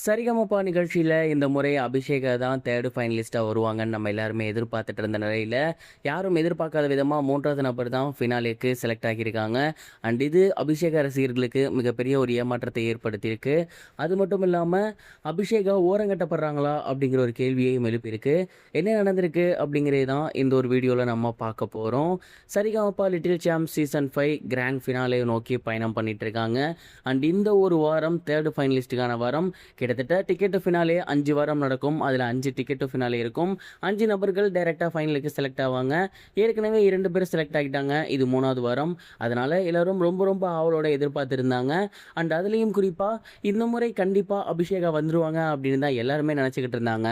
சரிகமபா நிகழ்ச்சியில இந்த முறை அபிஷேகா தான் 3 ஃபைனலிஸ்ட்டா வருவாங்கன்னு நம்ம எல்லாருமே எதிர்பார்த்துட்டு இருந்த நிலையில, யாரும் எதிர்பார்க்காத விதமா 3வது நபர் தான் ஃபினாலேக்கு செலக்ட் ஆகியிருக்காங்க. இது அபிஷேகா ரசிகர்களுக்கு மிகப்பெரிய ஒரு ஏமாற்றத்தை ஏற்படுத்தியிருக்கு. அது மட்டும் இல்லாம, அபிஷேகா ஓரங்கட்டப்படுறாங்களா? அப்படிங்கிற ஒரு கேள்வியையும் எழுப்பியிருக்கு. என்ன நடந்திருக்கு? அப்படிங்கிறது தான் இந்த ஒரு வீடியோல நம்ம பார்க்க போறோம். Sa Re Ga Ma Pa little champ season 5 grand finale நோக்கி பயணம் பண்ணிட்டு இருக்காங்க. இந்த ஒரு வாரம் 3 ஃபைனலிஸ்ட்டுக்கான வாரம். கிட்டத்தட்ட டிக்கெட் டு ஃபினாலே 5 வாரம் நடக்கும். அதில் 5 டிக்கெட் டு ஃபினாலே இருக்கும். 5 நபர்கள் டைரெக்டாக ஃபைனலுக்கு செலக்ட் ஆவாங்க. ஏற்கனவே 2 பேர் செலக்ட் ஆகிட்டாங்க. இது 3வது வாரம். அதனால் எல்லாரும் ரொம்ப ரொம்ப ஆவலோட எதிர்பார்த்துருந்தாங்க. அதுலேயும் குறிப்பாக இந்த முறை கண்டிப்பாக அபிஷேகா வந்துருவாங்க அப்படின்னு தான் எல்லாருமே நினச்சிக்கிட்டு இருந்தாங்க.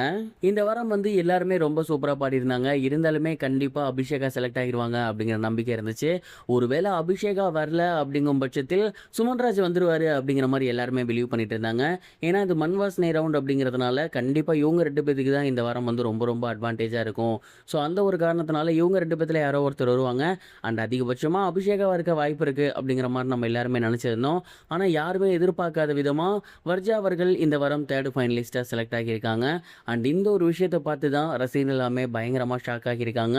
இந்த வாரம் எல்லாருமே ரொம்ப சூப்பராக பாடியிருந்தாங்க. இருந்தாலுமே கண்டிப்பாக அபிஷேகா செலக்ட் ஆகிடுவாங்க அப்படிங்கிற நம்பிக்கை இருந்துச்சு. ஒருவேளை அபிஷேகா வரல அப்படிங்கும் பட்சத்தில் சுமன்ராஜ் வந்துருவார் அப்படிங்கிற மாதிரி எல்லாருமே பிலீவ் பண்ணிட்டு இருந்தாங்க. ஏன்னா இது மண் வாசனை ரவுண்ட் அப்படிங்கிறதுனால கண்டிப்பாக இவங்க 2 பேத்துக்கு தான் இந்த வாரம் ரொம்ப ரொம்ப அட்வான்டேஜாக இருக்கும். ஸோ அந்த ஒரு காரணத்தினால இவங்க 2 பேத்தில் யாரோ ஒருத்தர் வருவாங்க. அதிகபட்சமாக அபிஷேகாவாக இருக்க வாய்ப்பு இருக்குது அப்படிங்கிற மாதிரி நம்ம எல்லாருமே நினச்சிருந்தோம். ஆனால் யாருமே எதிர்பார்க்காத விதமாக வர்ஜா அவர்கள் இந்த வாரம் 3 ஃபைனலிஸ்ட்டாக செலக்ட் ஆகியிருக்காங்க. இந்த ஒரு விஷயத்தை பார்த்து தான் ரசிகர்கள் எல்லாமே பயங்கரமாக ஷாக் ஆகியிருக்காங்க.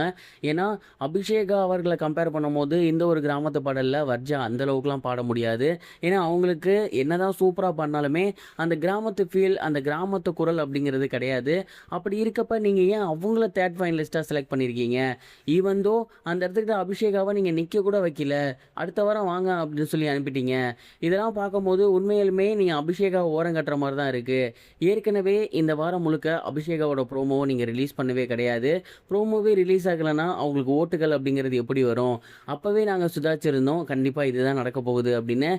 ஏன்னா அபிஷேகா அவர்களை கம்பேர் பண்ணும்போது இந்த ஒரு கிராமத்து பாடலில் வர்ஜா அந்தளவுக்குலாம் பாட முடியாது. ஏன்னா அவங்களுக்கு என்னதான் சூப்பராக பண்ணாலுமே அந்த கிராமத்து ஃபீல், அந்த கிராமத்து குரல் அப்படிங்கிறது கிடையாது. அப்படி இருக்கப்ப நீங்கள் ஏன் அவங்கள 3 ஃபைனலிஸ்ட்டாக செலக்ட் பண்ணியிருக்கீங்க? ஈவன் தோ அந்த இடத்துக்கு அபிஷேகாவை நீங்கள் நிற்க கூட வைக்கல. அடுத்த வாரம் வாங்க அப்படின்னு சொல்லி அனுப்பிட்டீங்க. இதெல்லாம் பார்க்கும்போது உண்மையிலுமே நீங்கள் அபிஷேகாவை ஓரம் கட்டுற மாதிரி தான் இருக்குது. ஏற்கனவே இந்த வாரம் முழுக்க அபிஷேகாவோட ப்ரோமோவை நீங்கள் ரிலீஸ் பண்ணவே கிடையாது. ப்ரோமோவே ரிலீஸ் ஆகலைன்னா அவங்களுக்கு ஓட்டுகள் அப்படிங்கிறது எப்படி வரும்? அப்போவே நாங்கள் சுதாச்சிருந்தோம் கண்டிப்பாக இதுதான் நடக்க போகுது அப்படின்னு.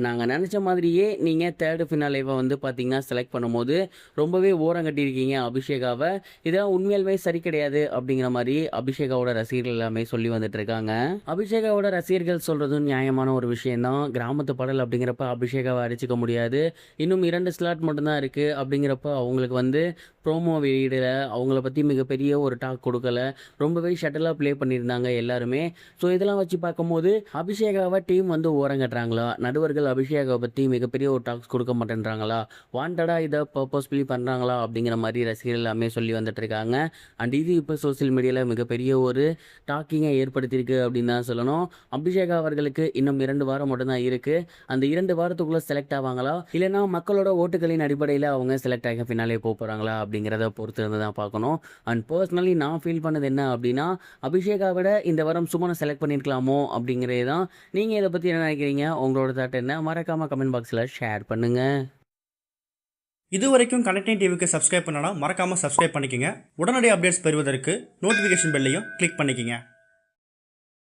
நாங்கள் நினச்ச மாதிரியே நீங்கள் 3 ஃபினாலேவை பார்த்தீங்கன்னா செலக்ட் பண்ணும்போது ரொம்பவே ஓரம் கட்டியிருக்கீங்க அபிஷேகாவை. இதெல்லாம் உண்மையாலுமே சரி கிடையாது அப்படிங்கிற மாதிரி அபிஷேகாவோட ரசிகர்கள் எல்லாமே சொல்லி வந்துட்டு இருக்காங்க. அபிஷேகாவோட ரசிகர்கள் சொல்றதும் நியாயமான ஒரு விஷயம்தான். கிராமத்து பாடல் அப்படிங்கிறப்ப அபிஷேகாவை அடிச்சுக்க முடியாது. இன்னும் 2 ஸ்லாட் மட்டும்தான் இருக்கு. அப்படிங்கிறப்ப அவங்களுக்கு ப்ரோமோ வெளியிடல, அவங்கள பற்றி மிகப்பெரிய ஒரு டாக் கொடுக்கல, ரொம்பவே ஷட்டலாக ப்ளே பண்ணியிருந்தாங்க எல்லாருமே. ஸோ இதெல்லாம் வச்சு பார்க்கும்போது அபிஷேகாவை டீம் ஓரங்கட்டுறாங்களா, நடுவர்கள் அபிஷேகாவை பற்றி மிகப்பெரிய ஒரு டாக்ஸ் கொடுக்க மாட்டேன்றாங்களா, வாண்டடாக இதை பர்பஸ்ஃபுல்லி பண்ணுறாங்களா அப்படிங்கிற மாதிரி ரசிகர்கள் எல்லாமே சொல்லி வந்துட்டுருக்காங்க. இது இப்போ சோசியல் மீடியாவில் மிகப்பெரிய ஒரு டாக்கிங்கை ஏற்படுத்தியிருக்கு அப்படின்னு தான் சொல்லணும். அபிஷேகா அவர்களுக்கு இன்னும் 2 வாரம் மட்டும்தான் இருக்குது. அந்த 2 வாரத்துக்குள்ளே செலக்ட் ஆவாங்களா, இல்லைனா மக்களோட ஓட்டுகளின் அடிப்படையில் அவங்க செலக்ட் ஆகி ஃபினாலே போகிறாங்களா அப்படிங்கிறத பொறுத்து இருந்து தான் பார்க்கணும். பர்சனலி நான் ஃபீல் பண்ணது என்ன அப்படின்னா, அபிஷேகா விட இந்த வாரம் சுமனை செலக்ட் பண்ணியிருக்கலாமோ அப்படிங்கிறது தான். நீங்கள் இதை பற்றி என்ன நினைக்கிறீங்க? உங்களோட தாட் என்ன? மறக்காமல் கமெண்ட் பாக்ஸில் ஷேர் பண்ணுங்கள். இதுவரைக்கும் கனெக்டிங் டிவிக்கு சப்ஸ்கிரைப் பண்ணனா மறக்காமல் சப்ஸ்கிரைப் பண்ணிக்கங்க. உடனடி அப்டேட்ஸ் பெறுவதற்கு நோட்டிஃபிகேஷன் பெல்லையும் கிளிக் பண்ணிக்கங்க.